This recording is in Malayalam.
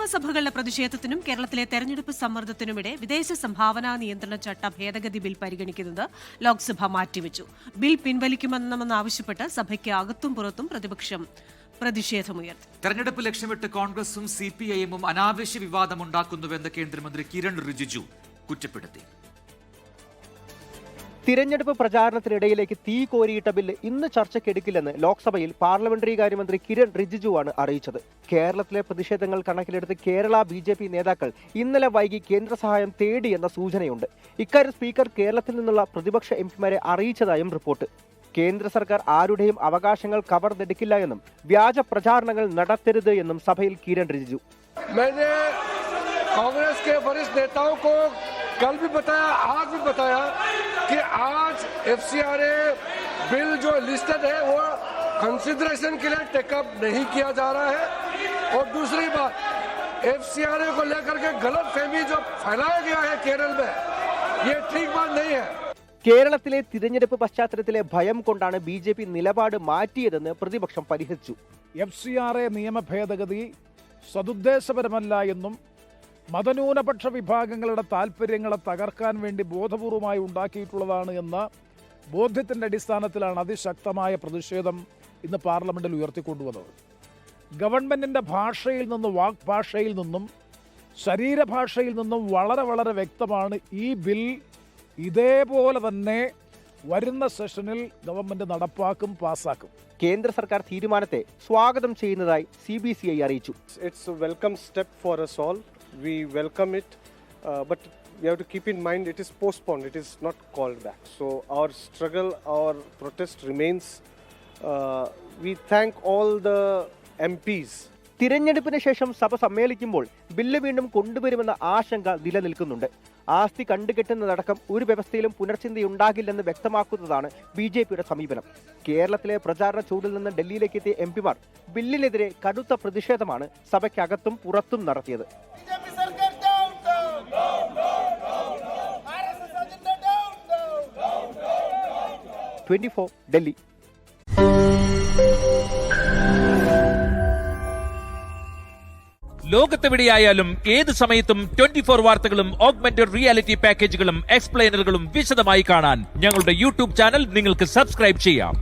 നിയമസഭകളുടെ പ്രതിഷേധത്തിനും കേരളത്തിലെ തെരഞ്ഞെടുപ്പ് സമ്മർദ്ദത്തിനുമിടെ വിദേശ സംഭാവനാ നിയന്ത്രണ ചട്ട ഭേദഗതി ബിൽ പരിഗണിക്കുന്നത് ലോക്സഭ മാറ്റിവെച്ചു. ബിൽ പിൻവലിക്കുമെന്നാവശ്യപ്പെട്ട് സഭയ്ക്ക് അകത്തും പുറത്തും പ്രതിപക്ഷം പ്രതിഷേധമുയർത്തി. തെരഞ്ഞെടുപ്പ് ലക്ഷ്യമിട്ട് കോൺഗ്രസും CPIM-ഉം അനാവശ്യ വിവാദമുണ്ടാക്കുന്നുവെന്ന് കേന്ദ്രമന്ത്രി കിരൺ റിജിജു കുറ്റപ്പെടുത്തി. തിരഞ്ഞെടുപ്പ് പ്രചാരണത്തിനിടയിലേക്ക് തീ കോരിയിട്ട ബില്ല് ഇന്ന് ചർച്ചയ്ക്കെടുക്കില്ലെന്ന് ലോക്സഭയിൽ പാർലമെന്ററി കാര്യമന്ത്രി കിരൺ റിജിജുവാണ് അറിയിച്ചത്. കേരളത്തിലെ പ്രതിഷേധങ്ങൾ കണക്കിലെടുത്ത് കേരള BJP നേതാക്കൾ ഇന്നലെ വൈകി കേന്ദ്ര സഹായം തേടിയെന്ന സൂചനയുണ്ട്. ഇക്കാര്യം സ്പീക്കർ കേരളത്തിൽ നിന്നുള്ള പ്രതിപക്ഷ MPമാരെ അറിയിച്ചതായും റിപ്പോർട്ട്. കേന്ദ്ര സർക്കാർ ആരുടെയും അവകാശങ്ങൾ കവർന്നെടുക്കില്ല എന്നും വ്യാജ പ്രചാരണങ്ങൾ നടത്തരുത് എന്നും സഭയിൽ കിരൺ റിജിജു. कांग्रेस के वरिष्ठ नेताओं को कल भी बताया, आज भी बताया कि आज FCRA बिल जो लिस्टेड है वो कंसिडरेशन के लिए टेकअप नहीं किया जा रहा है. और दूसरी बात, FCRA को लेकर के गलत फहमी जो फैलाया गया है केरल में, ये ठीक बात नहीं है. കേരളത്തിലെ തിരഞ്ഞെടുപ്പ് പശ്ചാത്തലത്തിലെ ഭയം കൊണ്ടാണ് BJP നിലപാട് മാറ്റിയതെന്ന് പ്രതിപക്ഷം പരിഹസിച്ചു. FCRA നിയമ ഭേദഗതി സദുദ്ദേശപരമല്ല എന്നും മതന്യൂനപക്ഷ വിഭാഗങ്ങളുടെ താൽപ്പര്യങ്ങളെ തകർക്കാൻ വേണ്ടി ബോധപൂർവമായി ഉണ്ടാക്കിയിട്ടുള്ളതാണ് എന്ന ബോധ്യത്തിൻ്റെ അടിസ്ഥാനത്തിലാണ് അതിശക്തമായ പ്രതിഷേധം ഇന്ന് പാർലമെന്റിൽ ഉയർത്തിക്കൊണ്ടുവന്നത്. ഗവൺമെന്റിന്റെ ഭാഷയിൽ നിന്നും വാക്ഭാഷയിൽ നിന്നും ശരീരഭാഷയിൽ നിന്നും വളരെ വളരെ വ്യക്തമാണ് ഈ ബിൽ ഇതേപോലെ തന്നെ വരുന്ന സെഷനിൽ ഗവൺമെന്റ് നടപ്പാക്കും, പാസ്സാക്കും. കേന്ദ്ര സർക്കാർ തീരുമാനത്തെ സ്വാഗതം ചെയ്യുന്നതായി CBCI അറിയിച്ചു. It's a welcome step for us all. We welcome it, but we have to keep in mind it is postponed, it is not called back. So our struggle, our protest remains. We thank all the MPs. തിരഞ്ഞെടുപ്പിന് ശേഷം സഭ സമ്മേളിക്കുമ്പോൾ ബില്ല് വീണ്ടും കൊണ്ടുവരുമെന്ന ആശങ്ക നിലനിൽക്കുന്നുണ്ട്. ആസ്തി കണ്ടുകെട്ടുന്നതടക്കം ഒരു വ്യവസ്ഥയിലും പുനർചിന്തയുണ്ടാകില്ലെന്ന് വ്യക്തമാക്കുന്നതാണ് BJPയുടെ സമീപനം. കേരളത്തിലെ പ്രചാരണ ചൂടിൽ നിന്ന് ഡൽഹിയിലേക്ക് എത്തിയ MPമാർ ബില്ലിനെതിരെ കടുത്ത പ്രതിഷേധമാണ് സഭയ്ക്കകത്തും പുറത്തും നടത്തിയത്. 24 ഡൽഹി. ലോകത്തെവിടെയായാലും ഏത് സമയത്തും 24 വാർത്തകളും ഓഗ്മെന്റഡ് റിയാലിറ്റി പാക്കേജുകളും എക്സ്പ്ലെയിനറുകളും വിശദമായി കാണാൻ ഞങ്ങളുടെ YouTube ചാനൽ നിങ്ങൾക്ക് സബ്സ്ക്രൈബ് ചെയ്യാം.